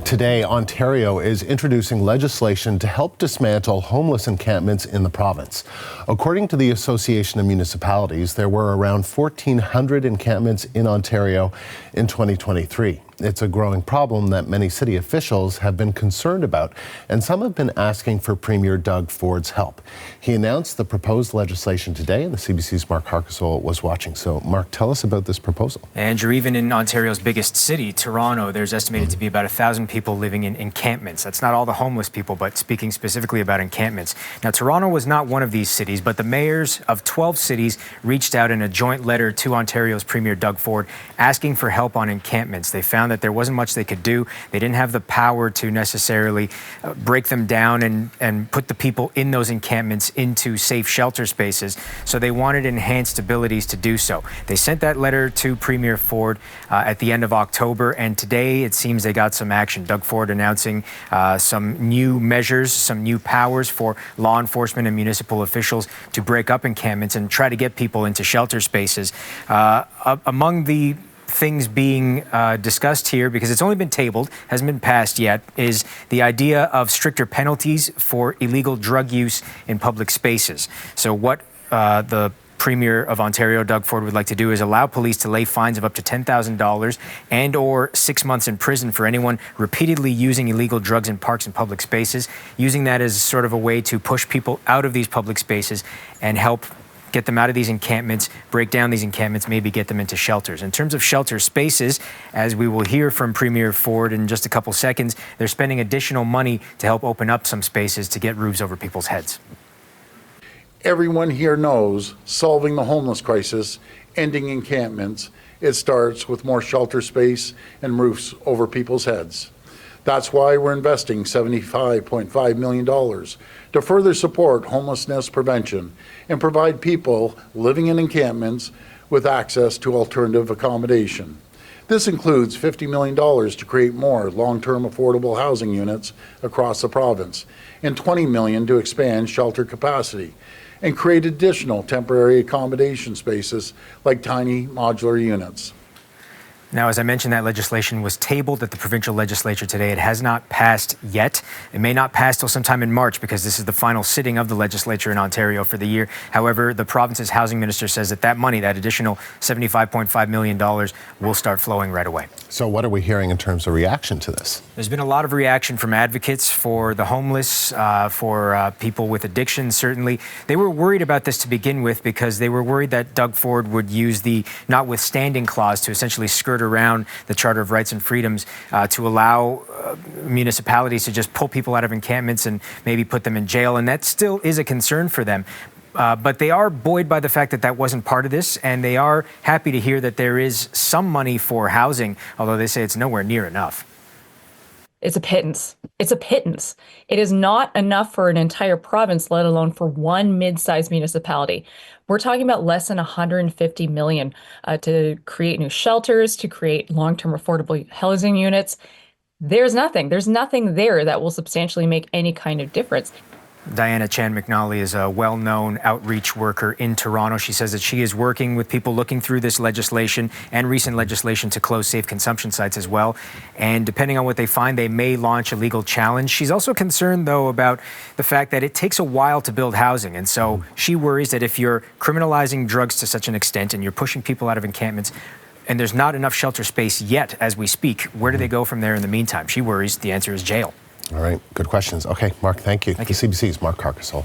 Today, Ontario is introducing legislation to help dismantle homeless encampments in the province. According to the Association of Municipalities, there were around 1,400 encampments in Ontario in 2023. It's a growing problem that many city officials have been concerned about, and some have been asking for Premier Doug Ford's help. He announced the proposed legislation today, and the CBC's Mark Harkisol was watching. So, Mark, tell us about this proposal. Andrew, even in Ontario's biggest city, Toronto, there's estimated to be about 1,000 people living in encampments. That's not all the homeless people, but speaking specifically about encampments. Now, Toronto was not one of these cities, but the mayors of 12 cities reached out in a joint letter to Ontario's Premier Doug Ford asking for help on encampments. They found that there wasn't much they could do. They didn't have the power to necessarily break them down and put the people in those encampments into safe shelter spaces. So they wanted enhanced abilities to do so. They sent that letter to Premier Ford at the end of October, and today it seems they got some action. Doug Ford announcing some new measures, some new powers for law enforcement and municipal officials to break up encampments and try to get people into shelter spaces. Among the things being discussed here, because it's only been tabled, hasn't been passed yet, is the idea of stricter penalties for illegal drug use in public spaces. So what the Premier of Ontario, Doug Ford, would like to do is allow police to lay fines of up to $10,000 and or 6 months in prison for anyone repeatedly using illegal drugs in parks and public spaces, using that as sort of a way to push people out of these public spaces and help get them out of these encampments, break down these encampments, maybe get them into shelters. In terms of shelter spaces, as we will hear from Premier Ford in just a couple seconds, they're spending additional money to help open up some spaces to get roofs over people's heads. Everyone here knows solving the homeless crisis, ending encampments, it starts with more shelter space and roofs over people's heads. That's why we're investing $75.5 million to further support homelessness prevention and provide people living in encampments with access to alternative accommodation. This includes $50 million to create more long-term affordable housing units across the province and $20 million to expand shelter capacity and create additional temporary accommodation spaces like tiny modular units. Now, as I mentioned, that legislation was tabled at the provincial legislature today. It has not passed yet. It may not pass till sometime in March because this is the final sitting of the legislature in Ontario for the year. However, the province's housing minister says that money, that additional $75.5 million, will start flowing right away. So what are we hearing in terms of reaction to this? There's been a lot of reaction from advocates for the homeless, for people with addiction, certainly. They were worried about this to begin with because they were worried that Doug Ford would use the notwithstanding clause to essentially skirt around the Charter of Rights and Freedoms to allow municipalities to just pull people out of encampments and maybe put them in jail. And that still is a concern for them. But they are buoyed by the fact that that wasn't part of this, and they are happy to hear that there is some money for housing, although they say it's nowhere near enough. It's a pittance. It's a pittance. It is not enough for an entire province, let alone for one mid-sized municipality. We're talking about less than $150 million to create new shelters, to create long-term affordable housing units. There's nothing. There's nothing there that will substantially make any kind of difference. Diana Chan McNally is a well-known outreach worker in Toronto. She says that she is working with people looking through this legislation and recent legislation to close safe consumption sites as well. And depending on what they find, they may launch a legal challenge. She's also concerned, though, about the fact that it takes a while to build housing. And so she worries that if you're criminalizing drugs to such an extent and you're pushing people out of encampments, and there's not enough shelter space yet as we speak, where do they go from there in the meantime? She worries the answer is jail. All right, good questions. Okay, Mark, thank you. Thank you. The CBC's Mark Harkisol.